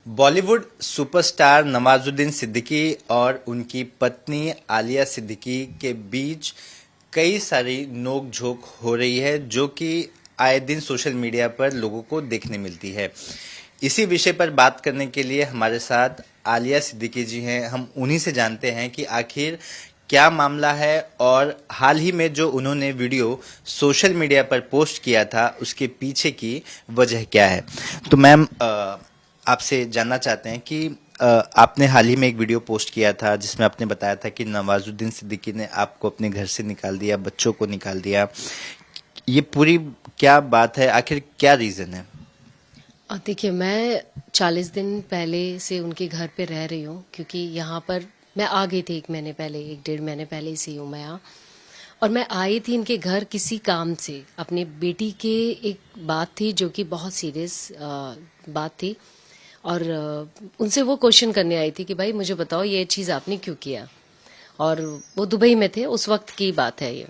Bollywood superstar Nawazuddin Siddiqui और उनकी पत्नी आलिया सिद्दीकी के बीच कई सारी नोक-झोंक हो रही है जो कि आए दिन सोशल मीडिया पर लोगों को देखने मिलती है। इसी विषय पर बात करने के लिए हमारे साथ आलिया सिद्दीकी जी हैं। हम उन्हीं से जानते हैं कि आखिर क्या मामला है और हाल ही में जो उन्होंने वीडियो सोशल मीडिया पर पोस्ट किया था उसके पीछे की वजह क्या है। तो मैम आपसे जानना चाहते हैं कि आपने हाल ही में एक वीडियो पोस्ट किया था जिसमें आपने बताया था कि नवाजुद्दीन सिद्दीकी ने आपको अपने घर से निकाल दिया, बच्चों को निकाल दिया। ये पूरी क्या बात है, आखिर क्या रीजन है? देखिए, मैं 40 दिन पहले से उनके घर पे रह रही हूँ क्योंकि यहाँ पर मैं आ गई थी 1 महीने पहले, 1-1.5 महीने पहले से हूँ मैं यहाँ। और मैं आई थी इनके घर किसी काम से, अपनी बेटी के एक बात थी जो कि बहुत सीरियस बात थी। और उनसे वो क्वेश्चन करने आई थी कि भाई मुझे बताओ ये चीज़ आपने क्यों किया। और वो दुबई में थे, उस वक्त की बात है ये।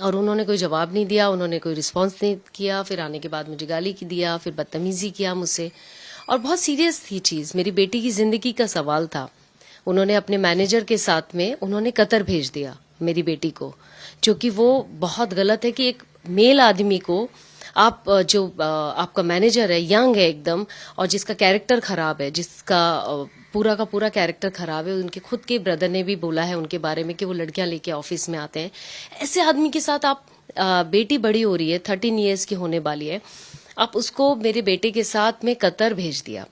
और उन्होंने कोई जवाब नहीं दिया, उन्होंने कोई रिस्पांस नहीं किया। फिर आने के बाद मुझे गाली की दिया, फिर बदतमीजी किया मुझसे। और बहुत सीरियस थी चीज़, मेरी बेटी की ज़िंदगी का सवाल था। उन्होंने अपने मैनेजर के साथ में उन्होंने कतर भेज दिया मेरी बेटी को, जो कि वो बहुत गलत है कि एक मेल आदमी को आप जो आपका मैनेजर है, यंग है एकदम, और जिसका कैरेक्टर खराब है, जिसका पूरा का पूरा कैरेक्टर खराब है। उनके खुद के ब्रदर ने भी बोला है उनके बारे में कि वो लड़कियां लेके ऑफिस में आते हैं। ऐसे आदमी के साथ आप बेटी बड़ी हो रही है, 13 ईयर्स की होने वाली है, आप उसको मेरे बेटे के साथ में कतर भेज दिया।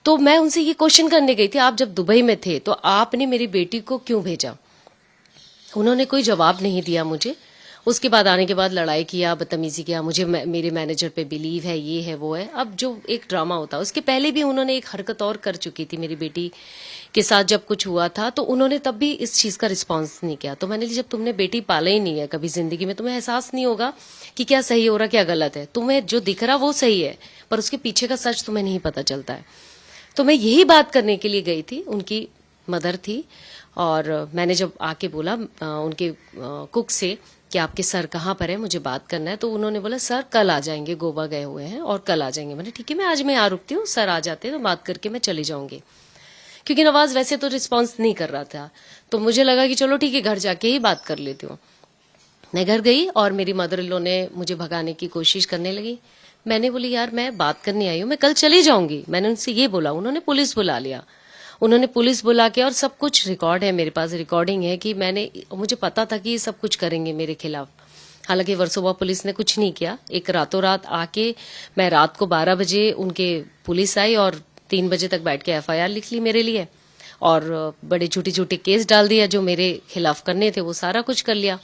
तो मैं उनसे ये क्वेश्चन करने गई थी, आप जब दुबई में थे तो आपने मेरी बेटी को क्यों भेजा? उन्होंने कोई जवाब नहीं दिया मुझे। उसके बाद आने के बाद लड़ाई किया, बदतमीजी किया, मुझे मेरे मैनेजर पे बिलीव है, ये है वो है। अब जो एक ड्रामा होता है, उसके पहले भी उन्होंने एक हरकत और कर चुकी थी मेरी बेटी के साथ। जब कुछ हुआ था तो उन्होंने तब भी इस चीज का रिस्पांस नहीं किया। तो मैंने जब तुमने बेटी पाला ही नहीं है कभी जिंदगी में, तुम्हें एहसास नहीं होगा कि क्या सही हो रहा क्या गलत है। तुम्हें जो दिख रहा वो सही है, पर उसके पीछे का सच तुम्हें नहीं पता चलता है। तो मैं यही बात करने के लिए गई थी, उनकी मदर थी। और मैंने जब आके बोला उनके कुक से कि आपके सर कहाँ पर है, मुझे बात करना है, तो उन्होंने बोला सर कल आ जाएंगे, गोवा गए हुए हैं और कल आ जाएंगे। मैंने ठीक है, मैं आज मैं यहाँ रुकती हूँ, सर आ जाते हैं तो बात करके मैं चली जाऊंगी। क्योंकि नवाज वैसे तो रिस्पॉन्स नहीं कर रहा था, तो मुझे लगा कि चलो ठीक है, घर जाके ही बात कर लेती हूँ। मैं घर गई और मेरी मदर इन लॉ ने मुझे भगाने की कोशिश करने लगी। मैंने बोली यार मैं बात करने आई हूँ, मैं कल चली जाऊंगी, मैंने उनसे ये बोला। उन्होंने पुलिस बुला लिया, उन्होंने पुलिस बुला के, और सब कुछ रिकॉर्ड है मेरे पास, रिकॉर्डिंग है कि मुझे पता था कि ये सब कुछ करेंगे मेरे खिलाफ। हालांकि वर्सोवा पुलिस ने कुछ नहीं किया। एक रातों रात आके मैं रात को 12 बजे उनके पुलिस आई और 3 बजे तक बैठ के एफआईआर लिख ली मेरे लिए, और बड़े झूठे झूठे केस डाल दिया जो मेरे खिलाफ करने थे, वो सारा कुछ कर लिया।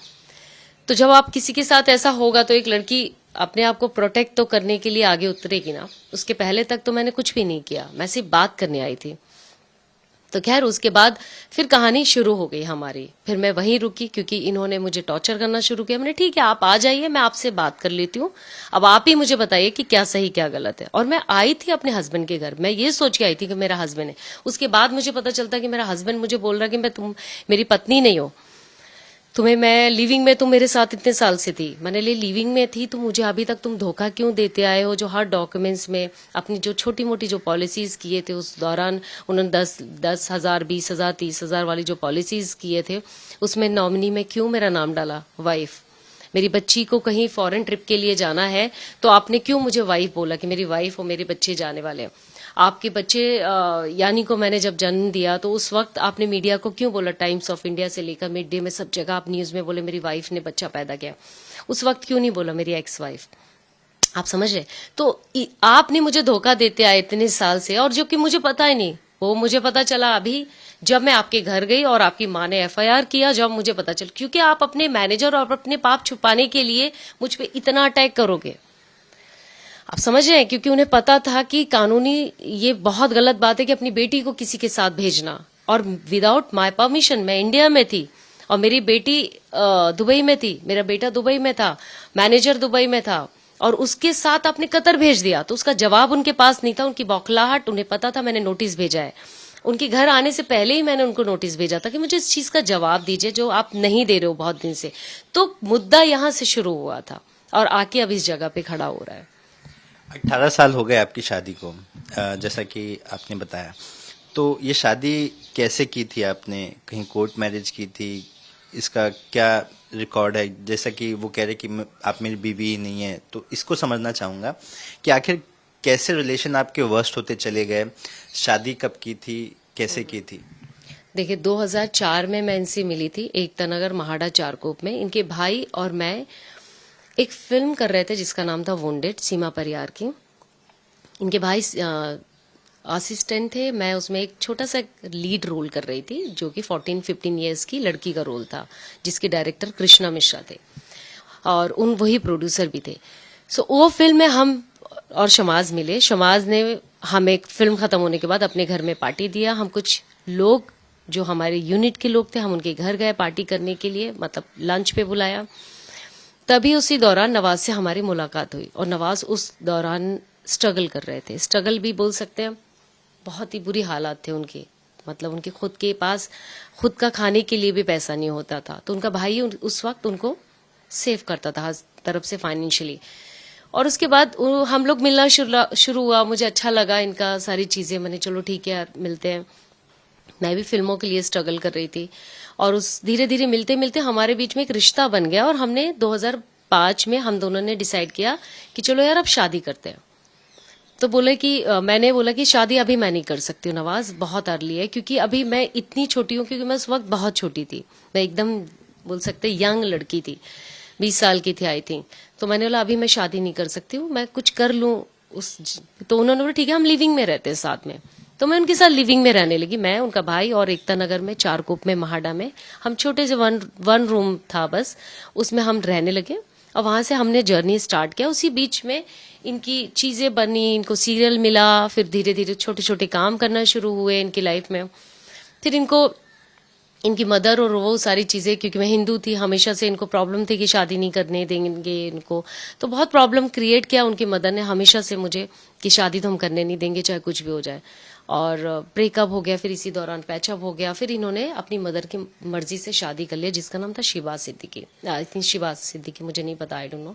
तो जब आप किसी के साथ ऐसा होगा तो एक लड़की अपने आप को प्रोटेक्ट तो करने के लिए आगे उतरेगी ना। उसके पहले तक तो मैंने कुछ भी नहीं किया, मैं सिर्फ बात करने आई थी। तो खैर उसके बाद फिर कहानी शुरू हो गई हमारी। फिर मैं वहीं रुकी क्योंकि इन्होंने मुझे टॉर्चर करना शुरू किया। मैंने ठीक है आप आ जाइए, मैं आपसे बात कर लेती हूँ, अब आप ही मुझे बताइए कि क्या सही क्या गलत है। और मैं आई थी अपने हस्बैंड के घर, मैं ये सोच के आई थी कि मेरा हस्बैंड है। उसके बाद मुझे पता चलता कि मेरा हस्बैंड मुझे बोल रहा कि तुम मेरी पत्नी नहीं हो, तुम्हें मैं लिविंग में, तुम मेरे साथ इतने साल से थी। मैंने ले लिविंग में थी तो मुझे अभी तक तुम धोखा क्यों देते आए हो? जो हर डॉक्यूमेंट्स में अपनी जो छोटी मोटी जो पॉलिसीज किए थे उस दौरान, उन्होंने 10,000 20,000 30,000 वाली जो पॉलिसीज किए थे उसमें नॉमिनी में क्यों मेरा नाम डाला, वाइफ? मेरी बच्ची को कहीं फॉरेन ट्रिप के लिए जाना है तो आपने क्यों मुझे वाइफ बोला कि मेरी वाइफ और मेरे बच्चे जाने वाले हैं? आपके बच्चे यानी को मैंने जब जन्म दिया तो उस वक्त आपने मीडिया को क्यों बोला, टाइम्स ऑफ इंडिया से लेकर मिड डे में सब जगह आप न्यूज में बोले मेरी वाइफ ने बच्चा पैदा किया? उस वक्त क्यों नहीं बोला मेरी एक्स वाइफ? आप समझ रहे? तो आपने मुझे धोखा देते आए इतने साल से, और जो कि मुझे पता ही नहीं, वो मुझे पता चला अभी जब मैं आपके घर गई और आपकी माँ ने एफआईआर किया, जब मुझे पता चला। क्योंकि आप अपने मैनेजर और अपने पाप छुपाने के लिए मुझ पे इतना अटैक करोगे, आप समझ रहे हैं? क्योंकि उन्हें पता था कि कानूनी ये बहुत गलत बात है कि अपनी बेटी को किसी के साथ भेजना, और विदाउट माय परमिशन। मैं इंडिया में थी और मेरी बेटी दुबई में थी, मेरा बेटा दुबई में था, मैनेजर दुबई में था, और उसके साथ आपने कतर भेज दिया। तो उसका जवाब उनके पास नहीं था, उनकी बौखलाहट, उन्हें पता था मैंने नोटिस भेजा है। उनके घर आने से पहले ही मैंने उनको नोटिस भेजा था कि मुझे इस चीज का जवाब दीजिए जो आप नहीं दे रहे हो बहुत दिन से। तो मुद्दा यहां से शुरू हुआ था और आके अब इस जगह पे खड़ा हो रहा है। 18 साल हो गए आपकी शादी को, जैसा कि आपने बताया। तो ये शादी कैसे की थी आपने? कहीं कोर्ट मैरिज की थी? इसका क्या रिकॉर्ड है? जैसा कि वो कह रहे कि आप मेरी बीवी ही नहीं है, तो इसको समझना चाहूँगा कि आखिर कैसे रिलेशन आपके वर्स्ट होते चले गए? शादी कब की थी? कैसे की थी? देखिए 2004 में मैं इनसे मिली थी एकता नगर महाड़ा चारकोप में। इनके भाई और मैं एक फिल्म कर रहे थे जिसका नाम था वुंडेड, सीमा परियार की। इनके भाई असिस्टेंट थे, मैं उसमें एक छोटा सा लीड रोल कर रही थी जो कि 14-15 इयर्स की लड़की का रोल था, जिसके डायरेक्टर कृष्णा मिश्रा थे और उन वही प्रोड्यूसर भी थे। सो वो फिल्म में हम और शमाज मिले। शमाज ने हमें फिल्म खत्म होने के बाद अपने घर में पार्टी दिया। हम कुछ लोग जो हमारे यूनिट के लोग थे, हम उनके घर गए पार्टी करने के लिए, मतलब लंच पे बुलाया। तभी उसी दौरान नवाज से हमारी मुलाकात हुई और नवाज उस दौरान स्ट्रगल कर रहे थे। स्ट्रगल भी बोल सकते हैं, बहुत ही बुरी हालात थे उनके। मतलब उनके खुद के पास खुद का खाने के लिए भी पैसा नहीं होता था, तो उनका भाई उस वक्त उनको सेव करता था हर तरफ से फाइनेंशियली। और उसके बाद हम लोग मिलना शुरू हुआ। मुझे अच्छा लगा इनका सारी चीजें। मैंने चलो ठीक है यार मिलते हैं। मैं भी फिल्मों के लिए स्ट्रगल कर रही थी और उस धीरे धीरे मिलते मिलते हमारे बीच में एक रिश्ता बन गया और हमने 2005 में हम दोनों ने डिसाइड किया कि चलो यार अब शादी करते हैं। तो बोले कि मैंने बोला कि शादी अभी मैं नहीं कर सकती हूँ नवाज, बहुत अर्ली है, क्योंकि अभी मैं इतनी छोटी हूँ, क्योंकि मैं उस वक्त बहुत छोटी थी। मैं एकदम बोल सकते यंग लड़की थी, 20 साल की थी आई थिंक। तो मैंने बोला अभी मैं शादी नहीं कर सकती हूँ, मैं कुछ कर लूँ तो उन्होंने बोला ठीक है हम लिविंग में रहते हैं साथ में। तो मैं उनके साथ लिविंग में रहने लगी, मैं, उनका भाई और एकता नगर में चारकोप में महाड़ा में। हम छोटे से वन रूम था बस, उसमें हम रहने लगे और वहां से हमने जर्नी स्टार्ट किया। उसी बीच में इनकी चीजें बनी, इनको सीरियल मिला, फिर धीरे धीरे छोटे छोटे काम करना शुरू हुए इनकी लाइफ में। फिर इनको इनकी मदर और वो सारी चीजें, क्योंकि मैं हिंदू थी, हमेशा से इनको प्रॉब्लम थी कि शादी नहीं करने देंगे इनको, तो बहुत प्रॉब्लम क्रिएट किया उनकी मदर ने हमेशा से मुझे कि शादी तो हम करने नहीं देंगे चाहे कुछ भी हो जाए। और ब्रेकअप हो गया, फिर इसी दौरान पैचअप हो गया। फिर इन्होंने अपनी मदर की मर्जी से शादी कर लिया जिसका नाम था शिवा सिद्दीकी। आई थिंक शिवा सिद्दीकी, मुझे नहीं पता, आई डोंट नो।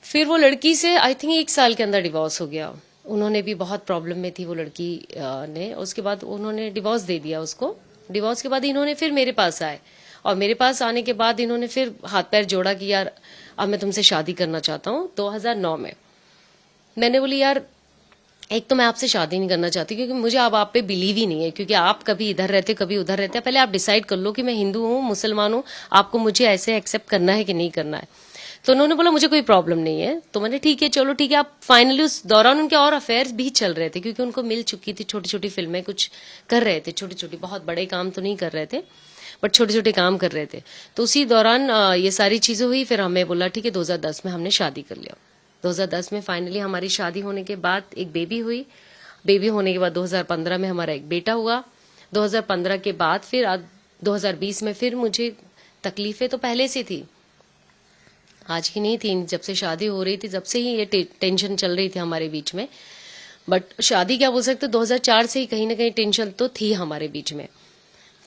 फिर वो लड़की से आई थिंक 1 साल के अंदर डिवोर्स हो गया। उन्होंने भी बहुत प्रॉब्लम में थी वो लड़की ने। उसके बाद उन्होंने डिवोर्स दे दिया उसको। डिवोर्स के बाद इन्होंने फिर मेरे पास आए और मेरे पास आने के बाद इन्होंने फिर हाथ पैर जोड़ा कि यार अब मैं तुमसे शादी करना चाहता हूँ। 2009 में मैंने बोली यार एक तो मैं आपसे शादी नहीं करना चाहती, क्योंकि मुझे अब आप पे बिलीव ही नहीं है, क्योंकि आप कभी इधर रहते कभी उधर रहते हैं। पहले आप डिसाइड कर लो कि मैं हिंदू हूँ मुसलमान हूँ, आपको मुझे ऐसे एक्सेप्ट करना है कि नहीं करना है। तो उन्होंने बोला मुझे कोई प्रॉब्लम नहीं है। तो मैंने ठीक है चलो ठीक है। आप फाइनली उस दौरान उनके और अफेयर्स भी चल रहे थे, क्योंकि उनको मिल चुकी थी, छोटी छोटी फिल्में कुछ कर रहे थे, छोटी छोटी, बहुत बड़े काम तो नहीं कर रहे थे बट छोटे छोटे काम कर रहे थे। तो उसी दौरान ये सारी चीजें हुई। फिर हमें बोला ठीक है 2010 में हमने शादी कर लिया। 2010 में फाइनली हमारी शादी होने के बाद एक बेबी हुई। बेबी होने के बाद 2015 में हमारा एक बेटा हुआ। 2015 के बाद फिर 2020 में फिर मुझे तकलीफें तो पहले से थी, आज की नहीं थी। जब से शादी हो रही थी जब से ही ये टेंशन चल रही थी हमारे बीच में। बट शादी क्या बोल सकते, 2004 से ही कहीं ना कहीं टेंशन तो थी हमारे बीच में,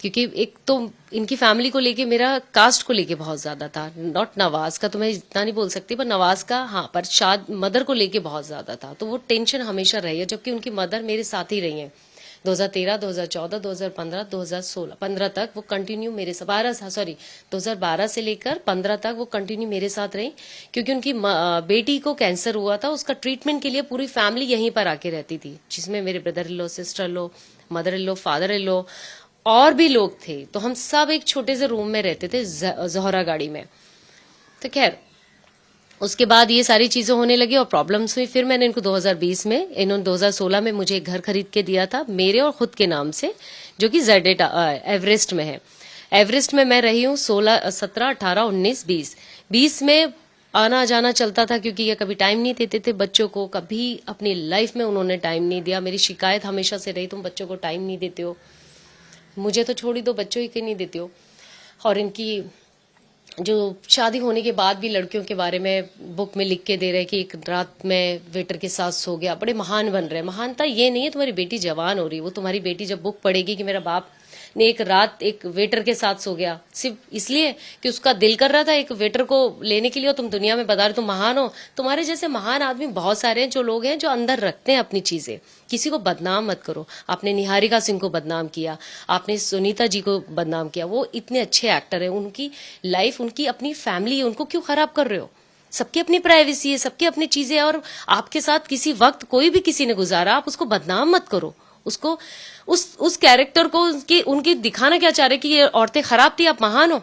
क्योंकि एक तो इनकी फैमिली को लेके, मेरा कास्ट को लेके बहुत ज्यादा था। नॉट नवाज का तो मैं इतना नहीं बोल सकती, पर नवाज का हाँ, पर मदर को लेके बहुत ज्यादा था। तो वो टेंशन हमेशा रही है, जबकि उनकी मदर मेरे साथ ही रही है 2013, 2014, 2015, 2016, 15 तक वो कंटिन्यू मेरे साथ, 2012 से लेकर 15 तक वो कंटिन्यू मेरे साथ रही। क्योंकि उनकी बेटी को कैंसर हुआ था, उसका ट्रीटमेंट के लिए पूरी फैमिली यहीं पर आके रहती थी, जिसमें मेरे brother in law, sister in law, mother in law, father in law और भी लोग थे। तो हम सब एक छोटे से रूम में रहते थे जोहरा गाड़ी में। तो खैर उसके बाद ये सारी चीजें होने लगी और प्रॉब्लम्स हुई। फिर मैंने इनको 2020 में, इन्होंने 2016 में मुझे एक घर खरीद के दिया था मेरे और खुद के नाम से, जो कि जेड एवरेस्ट में है। एवरेस्ट में मैं रही हूँ 16, 17, 18, 19, 20। 20 में आना जाना चलता था, क्योंकि ये कभी टाइम नहीं देते थे बच्चों को, कभी अपनी लाइफ में उन्होंने टाइम नहीं दिया। मेरी शिकायत हमेशा से रही तुम बच्चों को टाइम नहीं देते हो, मुझे तो छोड़ ही दो, बच्चों ही के नहीं देते हो। और इनकी जो शादी होने के बाद भी लड़कियों के बारे में बुक में लिख के दे रहे कि एक रात में वेटर के साथ सो गया, बड़े महान बन रहे हैं। महानता ये नहीं है तुम्हारी बेटी जवान हो रही, वो तुम्हारी बेटी जब बुक पढ़ेगी कि मेरा बाप ने एक रात एक वेटर के साथ सो गया सिर्फ इसलिए कि उसका दिल कर रहा था एक वेटर को लेने के लिए, और तुम दुनिया में बता रहे तुम महान हो। तुम्हारे जैसे महान आदमी बहुत सारे हैं जो लोग हैं जो अंदर रखते हैं अपनी चीजें। किसी को बदनाम मत करो। आपने निहारिका सिंह को बदनाम किया, आपने सुनीता जी को बदनाम किया, वो इतने अच्छे एक्टर हैं, उनकी लाइफ, उनकी अपनी फैमिली है, उनको क्यों खराब कर रहे हो? सबकी अपनी प्राइवेसी है, सबकी अपनी चीजें, और आपके साथ किसी वक्त कोई भी किसी ने गुजारा, आप उसको बदनाम मत करो। उसको उस कैरेक्टर को उनकी दिखाना क्या चाह रहे कि ये औरतें खराब थी, आप महान हो।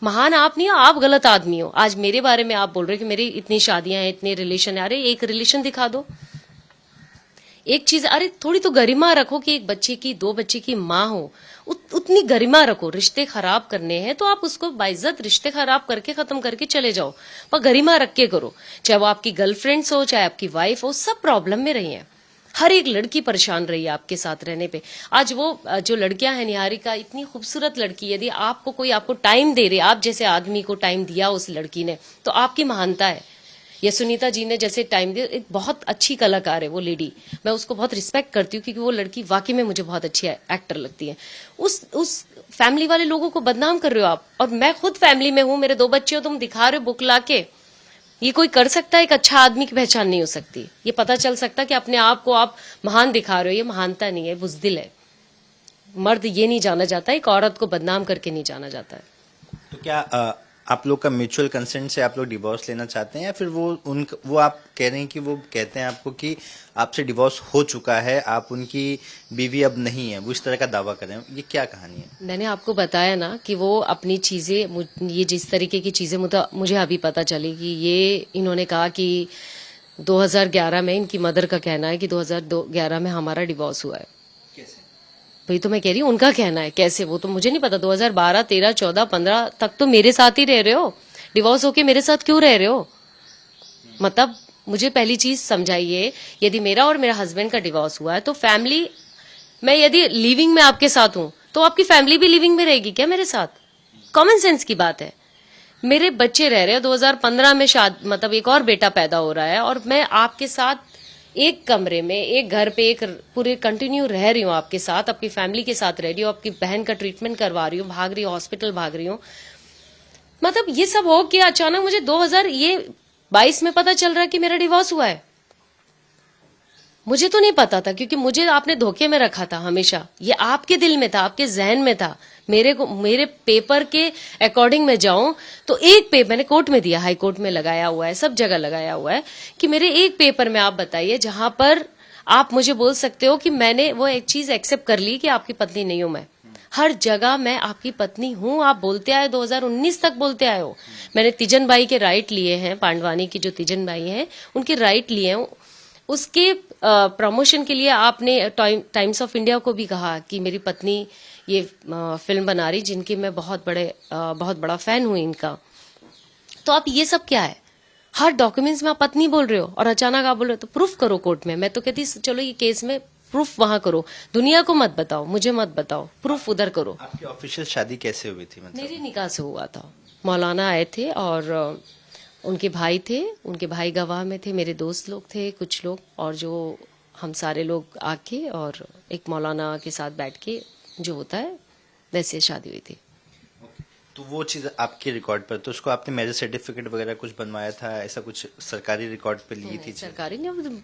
महान आप नहीं हो, आप गलत आदमी हो। आज मेरे बारे में आप बोल रहे हो कि मेरी इतनी शादियां हैं, इतने रिलेशन है। अरे एक रिलेशन दिखा दो, एक चीज, अरे थोड़ी तो गरिमा रखो कि एक बच्चे की, 2 बच्चे की माँ हो, उतनी गरिमा रखो। रिश्ते खराब करने हैं तो आप उसको बाइज्जत रिश्ते खराब करके खत्म करके चले जाओ, पर गरिमा रख के करो। चाहे वो आपकी गर्लफ्रेंड्स हो, चाहे आपकी वाइफ हो, सब प्रॉब्लम में रही हैं। हर एक लड़की परेशान रही है आपके साथ रहने पे। आज वो जो लड़कियां हैं, निहारिका इतनी खूबसूरत लड़की, यदि आपको कोई आपको टाइम दे रहे, आप जैसे आदमी को टाइम दिया उस लड़की ने, तो आपकी महानता है। या सुनीता जी ने जैसे टाइम दिया, एक बहुत अच्छी कलाकार है वो लेडी, मैं उसको बहुत रिस्पेक्ट करती हूँ क्योंकि वो लड़की वाकई में मुझे बहुत अच्छी एक्टर लगती है। उस फैमिली वाले लोगों को बदनाम कर रहे हो आप। और मैं खुद फैमिली में हूँ, मेरे 2 बच्चे हो, तुम दिखा रहे हो बुक लाके। ये कोई कर सकता है? एक अच्छा आदमी की पहचान नहीं हो सकती। ये पता चल सकता कि अपने आप को आप महान दिखा रहे हो, ये महानता नहीं है, बुज़दिल है। मर्द ये नहीं जाना जाता, एक औरत को बदनाम करके नहीं जाना जाता है। तो क्या आप लोग का म्यूचुअल कंसेंट से आप लोग डिवोर्स लेना चाहते हैं, या फिर वो आप कह रहे हैं कि वो कहते हैं आपको कि आपसे डिवोर्स हो चुका है, आप उनकी बीवी अब नहीं है, वो इस तरह का दावा कर रहे हैं? ये क्या कहानी है? मैंने आपको बताया ना कि वो अपनी चीजें, ये जिस तरीके की चीजें मुझे अभी पता चली कि ये इन्होंने कहा कि 2011 में, इनकी मदर का कहना है कि 2011 में हमारा डिवोर्स हुआ है। कैसे? वही तो मैं कह रही हूँ, उनका कहना है। कैसे, वो तो मुझे नहीं पता। 2012, 13, 14, 15 तक तो मेरे साथ ही रह रहे हो, डिवोर्स होके मेरे साथ क्यों रह रहे हो? मतलब मुझे पहली चीज समझाइए, यदि मेरा और मेरा हस्बैंड का डिवोर्स हुआ है तो फैमिली, मैं यदि लिविंग में आपके साथ हूं तो आपकी फैमिली भी लिविंग में रहेगी क्या मेरे साथ? कॉमन सेंस की बात है। मेरे बच्चे रह रहे हैं, 2015 में मतलब एक और बेटा पैदा हो रहा है, और मैं आपके साथ एक कमरे में, एक घर पे, एक पूरे कंटिन्यू रह रही हूँ आपके साथ, आपकी फैमिली के साथ रह रही हूँ, आपकी बहन का ट्रीटमेंट करवा रही हूँ, भाग रही हूँ, हॉस्पिटल भाग रही हूँ। मतलब ये सब हो गया, अचानक मुझे 2022 में पता चल रहा है कि मेरा डिवोर्स हुआ है। मुझे तो नहीं पता था, क्योंकि मुझे आपने धोखे में रखा था हमेशा। ये आपके दिल में था, आपके जहन में था। मेरे पेपर के अकॉर्डिंग मैं जाऊं तो एक पेपर मैंने कोर्ट में दिया, हाई कोर्ट में लगाया हुआ है, सब जगह लगाया हुआ है कि मेरे एक पेपर में आप बताइए जहां पर आप मुझे बोल सकते हो कि मैंने वो एक चीज एक्सेप्ट कर ली कि आपकी पत्नी नहीं हूं मैं। हर जगह मैं आपकी पत्नी हूं, आप बोलते आए, 2019 तक बोलते आए हो। मैंने तिजन बाई के राइट लिए हैं, पांडवानी की जो तिजन बाई हैं उनके राइट लिए हैं। उसके प्रमोशन के लिए आपने टाइम्स ऑफ इंडिया को भी कहा कि मेरी पत्नी ये फिल्म बना रही, जिनकी मैं बहुत बड़ा फैन हूं इनका। तो आप ये सब क्या है? हर डॉक्यूमेंट्स में आप पत्नी बोल रहे हो और अचानक आप बोल रहे हो, तो प्रूफ करो कोर्ट में। मैं तो कहती चलो ये केस में प्रूफ वहां करो, दुनिया को मत बताओ, मुझे मत बताओ, प्रूफ उधर करो। आपकी ऑफिशियल शादी कैसे हुई थी? मतलब मेरी निकाह से हुआ था। मौलाना आए थे और उनके भाई थे, उनके भाई गवाह में थे, मेरे दोस्त लोग थे कुछ लोग, और जो हम सारे लोग आके और एक मौलाना के साथ बैठ के जो होता है वैसे शादी हुई थी। तो वो चीज आपके रिकॉर्ड पर, तो उसको आपने मैरिज सर्टिफिकेट वगैरह कुछ बनवाया था, ऐसा कुछ सरकारी रिकॉर्ड पे ली थी? सरकारी नहीं,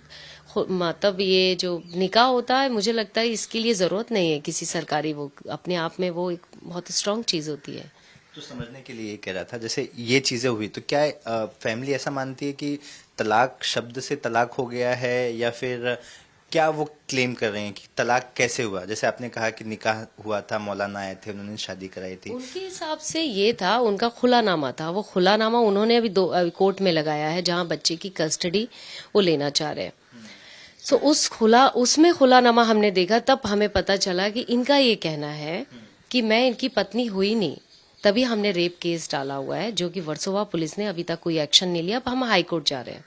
मतलब ये जो निकाह होता है, मुझे लगता है इसके लिए जरूरत नहीं है किसी सरकारी, वो अपने आप में वो एक बहुत स्ट्रांग चीज होती है। तो समझने के लिए ये कह रहा था, जैसे ये चीजें हुई तो क्या फैमिली ऐसा मानती है कि तलाक शब्द से तलाक हो गया है, या फिर क्या वो क्लेम कर रहे हैं कि तलाक कैसे हुआ? जैसे आपने कहा कि निकाह हुआ था, मौलाना आए थे, उन्होंने शादी कराई थी। उनके हिसाब से ये था, उनका खुलानामा था, वो खुलानामा उन्होंने अभी कोर्ट में लगाया है जहां बच्चे की कस्टडी वो लेना चाह रहे हैं। सो उसमें खुलानामा हमने देखा, तब हमें पता चला कि इनका ये कहना है कि मैं इनकी पत्नी हुई नहीं, तभी हमने रेप केस डाला हुआ है, जो कि वर्सोवा पुलिस ने अभी तक कोई एक्शन नहीं लिया। अब हम हाई कोर्ट जा रहे हैं,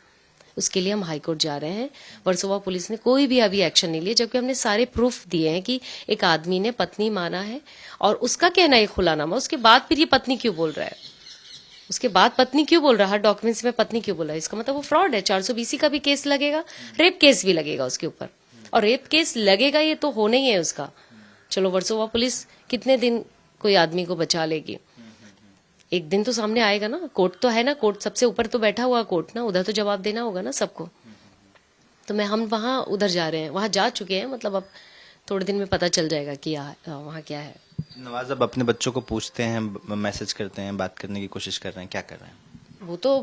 उसके लिए हम हाई कोर्ट जा रहे हैं। वर्सोवा पुलिस ने कोई भी अभी एक्शन नहीं लिया, जबकि हमने सारे प्रूफ दिए हैं कि एक आदमी ने पत्नी माना है और उसका कहना है खुलानामा। उसके बाद फिर ये पत्नी क्यों बोल रहा है? उसके बाद पत्नी क्यों बोल रहा है? हर डॉक्यूमेंट्स में पत्नी क्यों बोल रहा है? इसका मतलब वो फ्रॉड है। 420 का भी केस लगेगा, रेप केस भी लगेगा उसके ऊपर, और रेप केस लगेगा, ये तो होना ही है उसका। चलो वर्सोवा पुलिस कितने दिन कोई आदमी को बचा लेगी? एक दिन तो सामने आएगा ना, कोर्ट तो है ना, कोर्ट सबसे ऊपर तो बैठा हुआ कोर्ट ना, उधर तो जवाब देना होगा ना सबको। तो हम वहां उधर जा रहे हैं, वहां जा चुके हैं, मतलब अब थोड़े दिन में पता चल जाएगा कि वहां क्या है। नवाज अब अपने बच्चों को पूछते हैं, मैसेज करते हैं, बात करने की कोशिश कर रहे हैं, क्या कर रहे हैं? वो तो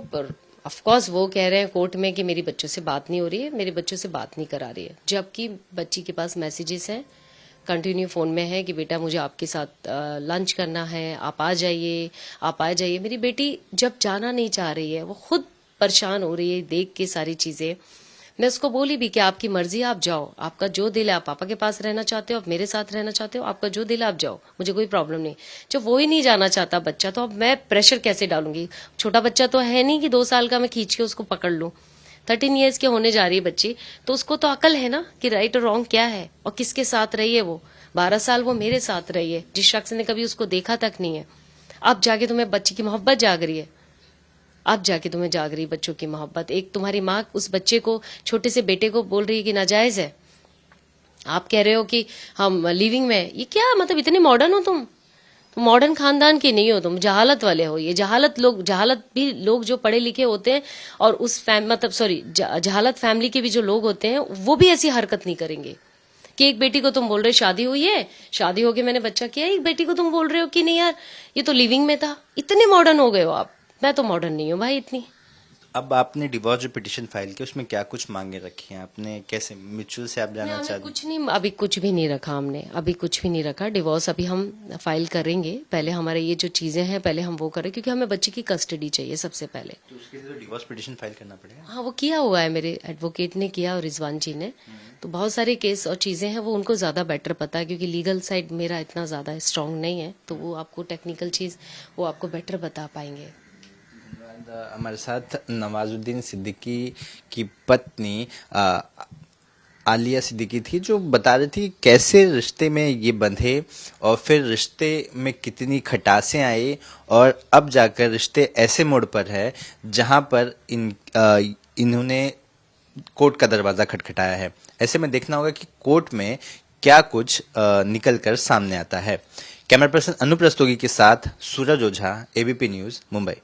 ऑफ कोर्स वो कह रहे हैं कोर्ट में कि मेरी बच्चों से बात नहीं हो रही है, मेरे बच्चों से बात नहीं करा रही है, जबकि बच्ची के पास मैसेजेस हैं, कंटिन्यू फोन में है कि बेटा मुझे आपके साथ लंच करना है, आप आ जाइए, आप आ जाइए। मेरी बेटी जब जाना नहीं चाह रही है, वो खुद परेशान हो रही है देख के सारी चीजें। मैं उसको बोली भी कि आपकी मर्जी, आप जाओ, आपका जो दिल है, आप पापा के पास रहना चाहते हो, आप मेरे साथ रहना चाहते हो, आपका जो दिल है आप जाओ, मुझे कोई प्रॉब्लम नहीं। जब वो ही नहीं जाना चाहता बच्चा, तो अब मैं प्रेशर कैसे डालूंगी? छोटा बच्चा तो है नहीं कि 2 साल का मैं खींच के उसको पकड़ लूं। 13 ईयर्स के होने जा रही है बच्ची, तो उसको तो अकल है ना कि राइट और रॉन्ग क्या है और किसके साथ रही है। वो 12 साल वो मेरे साथ रही है, जिस शख्स ने कभी उसको देखा तक नहीं है। अब जाके तुम्हें बच्ची की मोहब्बत जाग रही है, अब जाके तुम्हें जाग रही बच्चों की मोहब्बत। एक तुम्हारी माँ उस बच्चे को, छोटे से बेटे को बोल रही है कि नाजायज है, आप कह रहे हो कि हम लिविंग में। ये क्या मतलब, इतने मॉडर्न हो तुम मॉडर्न खानदान के नहीं हो, तुम जहालत वाले हो। ये जहालत भी लोग जो पढ़े लिखे होते हैं और उस मतलब सॉरी जहालत फैमिली के भी जो लोग होते हैं, वो भी ऐसी हरकत नहीं करेंगे कि एक बेटी को तुम बोल रहे हो शादी हुई है, शादी होके मैंने बच्चा किया, एक बेटी को तुम बोल रहे हो कि नहीं यार ये तो लिविंग में था। इतने मॉडर्न हो गए हो आप। मैं तो मॉडर्न नहीं हूँ भाई इतनी। अब आपने डिवोर्स जो पिटिशन फाइल की, उसमें क्या कुछ मांगे रखी हैं आपने? कैसे म्यूचुअल से आप जाना चाहते हैं? कुछ नहीं, अभी कुछ भी नहीं रखा हमने, अभी कुछ भी नहीं रखा। डिवोर्स अभी हम फाइल करेंगे, पहले हमारे ये जो चीजें हैं पहले हम वो करें, क्योंकि हमें बच्चे की कस्टडी चाहिए सबसे पहले। तो उसके लिए तो डिवोर्स पिटिशन फाइल करना पड़ेगा। हाँ वो किया हुआ है, मेरे एडवोकेट ने किया और रिजवान जी ने। तो बहुत सारे केस और चीजें हैं, वो उनको ज्यादा बेटर पता है, क्योंकि लीगल साइड मेरा इतना ज्यादा स्ट्रांग नहीं है, तो वो आपको टेक्निकल चीज वो आपको बेटर बता पाएंगे। हमारे साथ नवाजुद्दीन सिद्दीकी की पत्नी आलिया सिद्दीकी थी, जो बता रही थी कैसे रिश्ते में ये बंधे और फिर रिश्ते में कितनी खटासें आई और अब जाकर रिश्ते ऐसे मोड़ पर है जहां पर इन्होंने कोर्ट का दरवाजा खटखटाया है। ऐसे में देखना होगा कि कोर्ट में क्या कुछ निकल कर सामने आता है। कैमरा पर्सन अनूप रस्तोगी के साथ सूरज ओझा, एबीपी न्यूज, मुंबई।